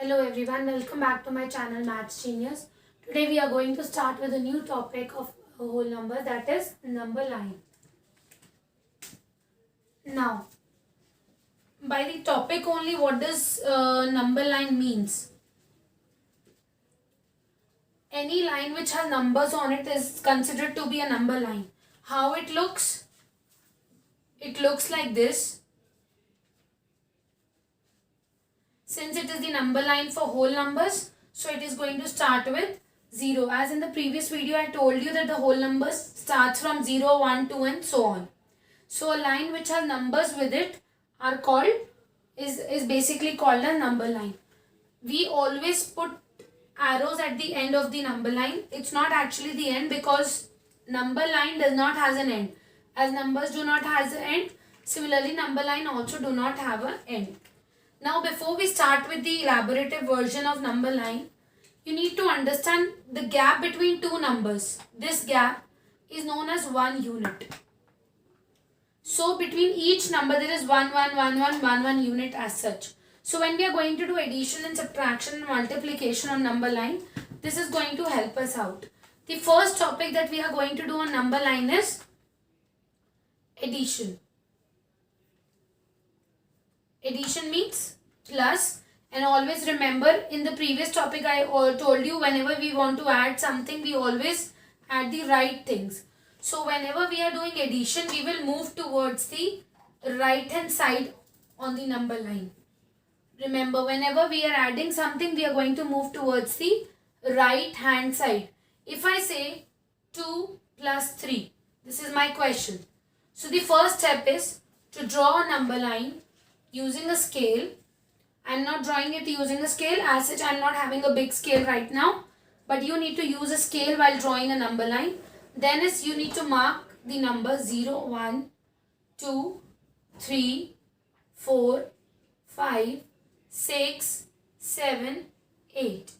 Hello everyone, welcome back to my channel Maths Genius. Today we are going to start with a new topic of a whole number, that is number line. Now, by the topic only, what does number line means? Any line which has numbers on it is considered to be a number line. How it looks? It looks like this. Since it is the number line for whole numbers, so it is going to start with 0. As in the previous video, I told you that the whole numbers starts from 0, 1, 2 and so on. So a line which has numbers with it are called, is basically called a number line. We always put arrows at the end of the number line. It's not actually the end because number line does not has an end. As numbers do not has an end, similarly number line also do not have an end. Now before we start with the elaborative version of number line, you need to understand the gap between two numbers. This gap is known as 1 unit. So between each number there is 1, 1, 1, 1, 1, 1 unit as such. So when we are going to do addition and subtraction and multiplication on number line, this is going to help us out. The first topic that we are going to do on number line is addition. Addition means plus, and always remember in the previous topic I told you whenever we want to add something we always add the right things. So whenever we are doing addition we will move towards the right hand side on the number line. Remember, whenever we are adding something we are going to move towards the right hand side. If I say 2 plus 3, this is my question. So the first step is to draw a number line using a scale. I am not drawing it using a scale, as such I am not having a big scale right now, but you need to use a scale while drawing a number line. Then is you need to mark the number 0, 1, 2, 3, 4, 5, 6, 7, 8.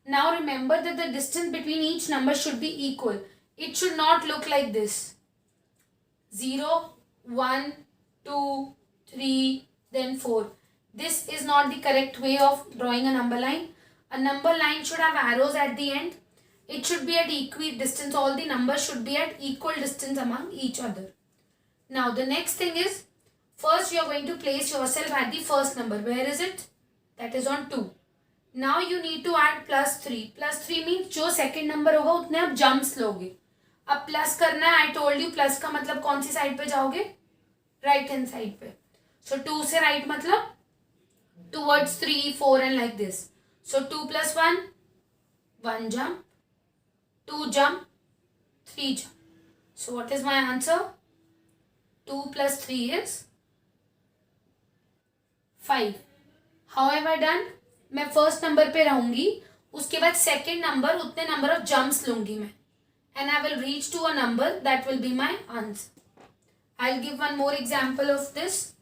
Now remember that the distance between each number should be equal. It should not look like this. 0, 1, 2, 3, then 4. This is not the correct way of drawing a number line. A number line should have arrows at the end. It should be at equidistance. All the numbers should be at equal distance among each other. Now the next thing is, first you are going to place yourself at the first number. Where is it? That is on 2. Now you need to add plus 3. Plus 3 means जो second number होगा उतने आप jumps लोगे. अब plus करना है. I told you plus का मतलब कौन सी side पे जाओगे? Right hand side पे. So 2 से right मतलब towards 3, 4 and like this. So 2 plus 1, 1 jump, 2 jump, 3 jump. So what is my answer? 2 plus 3 is 5. How have I done? मैं first number पे रहूंगी, उसके बाद second number उतने number of jumps लूंगी मैं, and I will reach to a number that will be my answer. I'll give one more example of this.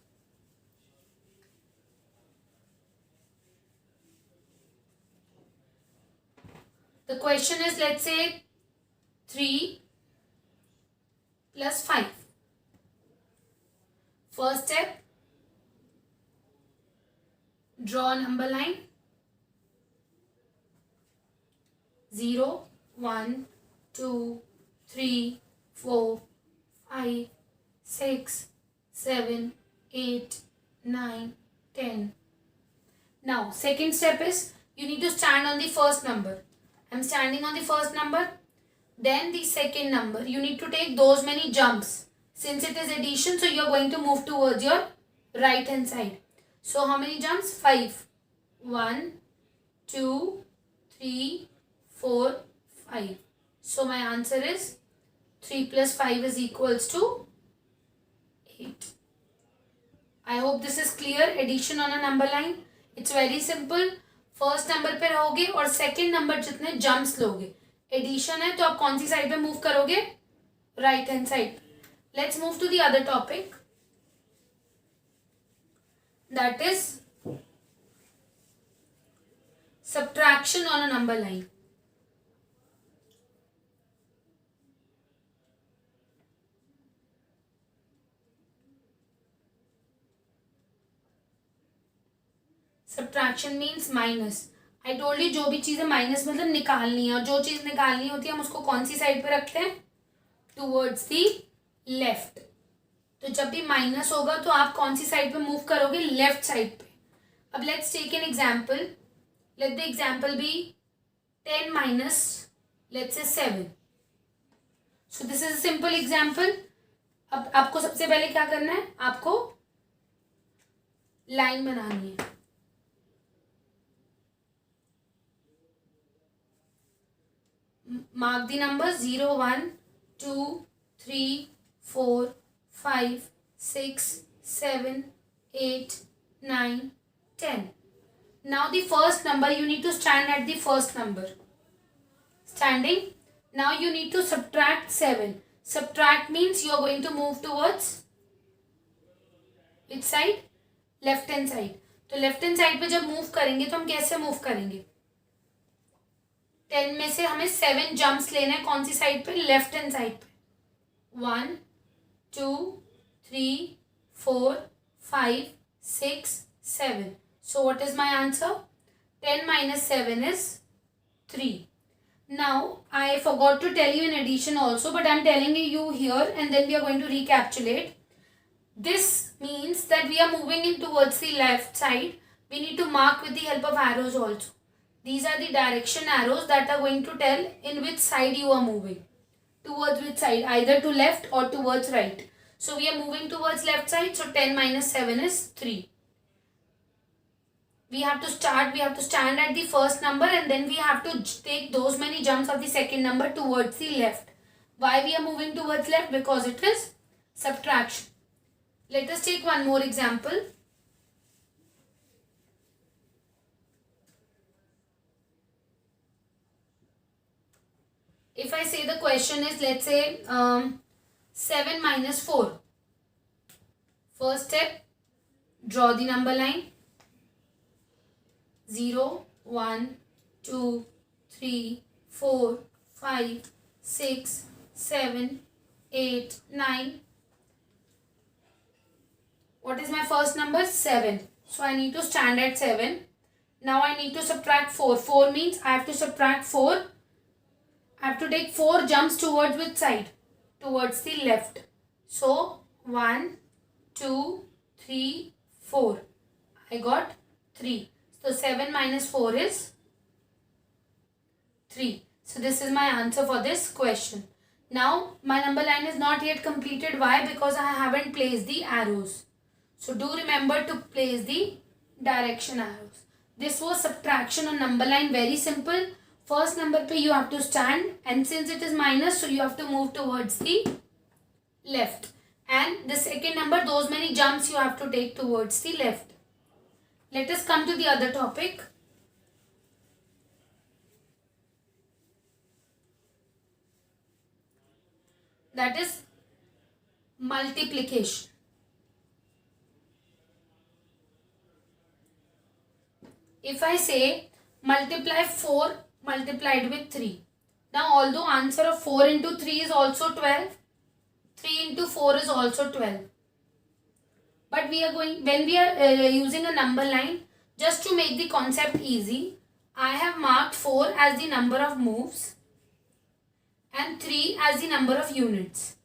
The question is, let's say 3 plus 5. First step, draw a number line. 0, 1, 2, 3, 4, 5, 6, 7, 8, 9, 10. Now, second step is, you need to stand on the first number. I am standing on the first number. Then the second number. You need to take those many jumps. Since it is addition, so you are going to move towards your right hand side. So how many jumps? 5. 1, 2, 3, 4, 5. So my answer is 3 plus 5 is equals to 8. I hope this is clear. Addition on a number line. It's very simple. First number पे रहोगे और second number जितने jumps लोगे. Addition है तो आप कौन सी साइड पे मूव करोगे? Right hand side. Let's move to the other topic, that is subtraction on a number line. Subtraction means minus. I told you जो भी चीज़ें माइनस मतलब निकालनी है, और जो चीज़ निकालनी होती है हम उसको कौन सी साइड पे रखते हैं? Towards the left. तो जब भी माइनस होगा तो आप कौन सी साइड पे मूव करोगे? लेफ्ट साइड पे. अब let's take an example. Let the example be 10 minus let's say 7. So this is a simple example. अब आपको सबसे पहले क्या करना है? आपको लाइन बनानी है. Mark the number 0 1 2 3 4 5 6 7 8 9 10. Now the first number, you need to stand at the first number. Standing. Now you need to subtract 7. Subtract means you are going to move towards which side? Left hand side. तो left hand side पे जब move करेंगे तो हम कैसे move करेंगे? 10 में से हमें 7 जंप्स लेना है. कौन सी साइड पे? लेफ्ट हैंड साइड पे. 1 2 3 4 5 6 7. So what is my answer? 10 minus 7 is 3. Now I forgot to tell you in addition also, but I am telling you here, and then we are going to recapitulate. This means that we are moving in towards the left side. We need to mark with the help of arrows also. These are the direction arrows that are going to tell in which side you are moving. Towards which side? Either to left or towards right. So we are moving towards left side. So 10 minus 7 is 3. We have to stand at the first number, and then we have to take those many jumps of the second number towards the left. Why we are moving towards left? Because it is subtraction. Let us take one more example. If I say the question is, let's say 7 minus 4. First step, draw the number line. 0 1 2 3 4 5 6 7 8 9. What is my first number? 7. So I need to stand at 7. Now I need to subtract 4. 4 means I have to subtract 4. I have to take 4 jumps towards which side? Towards the left. So 1 2 3 4. I got 3. So 7 minus 4 is 3. So this is my answer for this question. Now my number line is not yet completed. Why? Because I haven't placed the arrows. So do remember to place the direction arrows. This was subtraction on number line. Very simple. First number pe you have to stand, and since it is minus, so you have to move towards the left. And the second number, those many jumps you have to take towards the left. Let us come to the other topic. That is multiplication. If I say multiply 4 multiplied with 3. Now although answer of 4 into 3 is also 12, 3 into 4 is also 12. But when we are using a number line, just to make the concept easy, I have marked 4 as the number of moves and 3 as the number of units.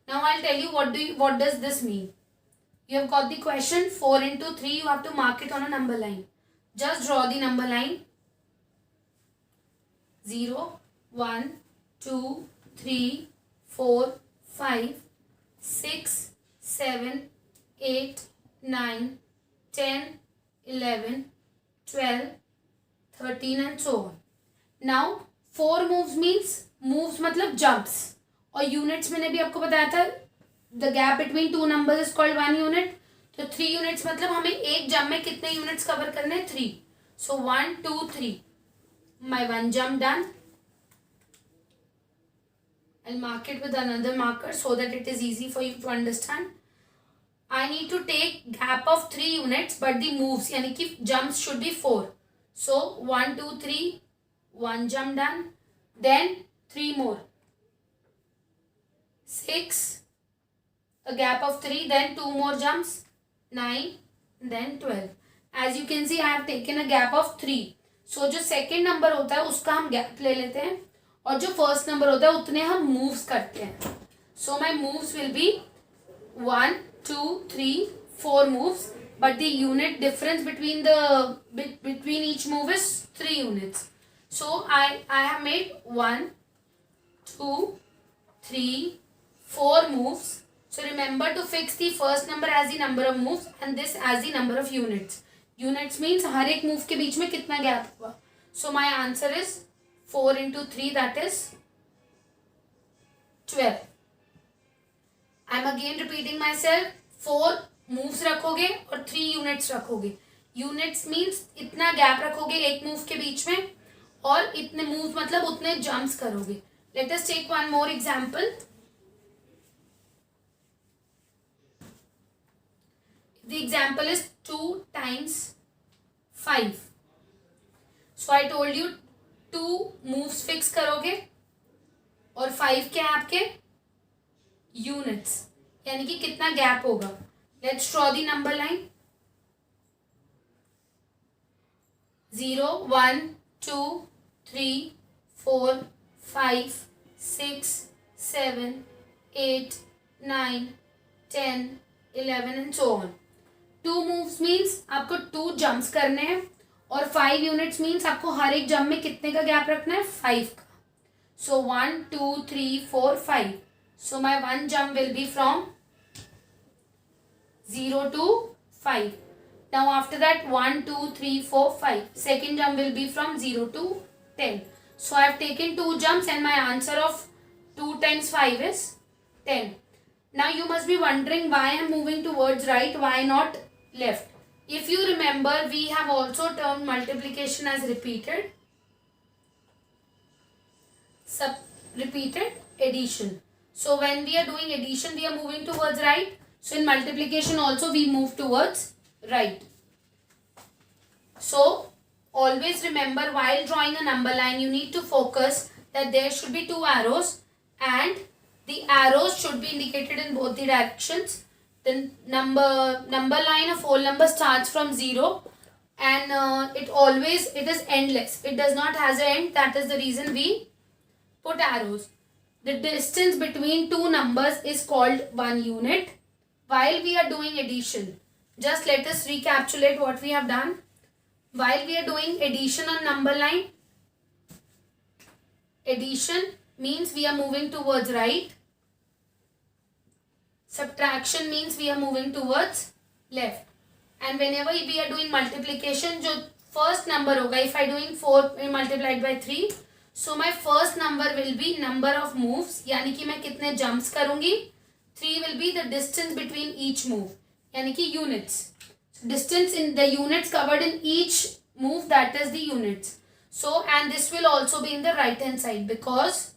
Now I'll tell you what does this mean. You have got the question 4 into 3, you have to mark it on a number line. Just draw the number line. 0, 1, 2, 3, 4, 5, 6, 7, 8, 9, 10, 11, 12, 13 and so on. Now 4 moves means moves मतलब jumps, और units मैंने भी आपको बताया था the gap between two numbers is called 1 unit. तो 3 units मतलब हमें एक jump में कितने units cover करने हैं? 3. So 1 2 3. My one jump done. I'll mark it with another marker so that it is easy for you to understand. I need to take gap of 3 units, but the moves यानी कि jumps should be 4. So 1 2 3, 1 jump done. Then 3 more. 6, a gap of 3, then 2 more jumps. 9, then 12. As you can see I have taken a gap of 3. So जो second number होता है उसका हम gap ले लेते हैं और जो फर्स्ट नंबर होता है उतने हम मूव्स करते हैं. सो माई moves will be 1, 2, 3, 4 moves, but the unit difference between each move is 3 units. So I have made 1, 2, 3, 4 moves. So remember to fix the first number as the number of moves and this as the number of units. Units means हर एक move के बीच में कितना gap होगा. So my answer is 4 into 3, that is 12. I'm again repeating myself. 4 moves रखोगे और 3 units रखोगे. Units means इतना gap रखोगे एक move के बीच में और इतने moves मतलब उतने jumps करोगे. Let us take one more example. The example is 2 times 5. So I told you 2 moves fix करोगे और 5 क्या है आपके units, यानी कि कितना गैप होगा. Let's draw the number line. 0, 1, 2, 3, 4, 5, 6, 7, 8, 9, 10, 11 and so on. 2 moves means आपको 2 jumps करने हैं और 5 units means आपको हर एक jump में कितने का गैप रखना है 5 का. So 1, 2, 3, 4, 5. So my one jump will be from 0 to 5. Now after that 1, 2, 3, 4, 5. Second jump will be from 0 to 10. So I have taken 2 jumps and my answer of 2 times 5 is 10. Now you must be wondering why I am moving towards right, why not left. If you remember, we have also termed multiplication as repeated, repeated addition. So when we are doing addition, we are moving towards right. So in multiplication also we move towards right. So always remember, while drawing a number line, you need to focus that there should be 2 arrows and the arrows should be indicated in both the directions. The number line of whole number starts from 0 and it is endless. It does not has an end. That is the reason we put arrows. The distance between 2 numbers is called 1 unit. While we are doing addition, just let us recapitulate what we have done. While we are doing addition on number line, addition means we are moving towards right. Subtraction means we are moving towards left. And whenever we are doing multiplication, जो first number होगा, if I doing 4 multiplied by 3, so my first number will be number of moves, यानी कि मैं कितने jumps करूँगी. 3 will be the distance between each move, यानी कि units. So distance in the units covered in each move, that is the units. So and this will also be in the right hand side because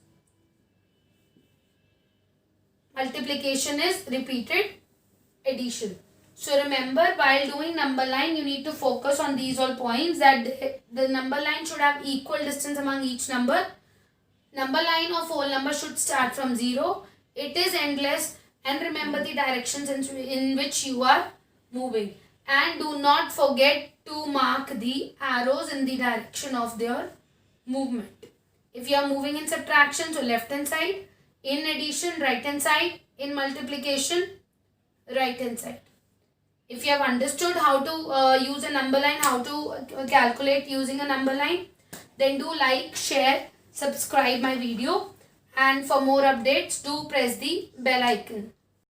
multiplication is repeated addition. So remember, while doing number line, you need to focus on these all points, that the number line should have equal distance among each number. Number line of whole number should start from 0. It is endless, and remember the directions in which you are moving. And do not forget to mark the arrows in the direction of their movement. If you are moving in subtraction, so left hand side. In addition, right hand side. In multiplication, right hand side. If you have understood how to use a number line, how to calculate using a number line, then do like, share, subscribe my video, and for more updates do press the bell icon.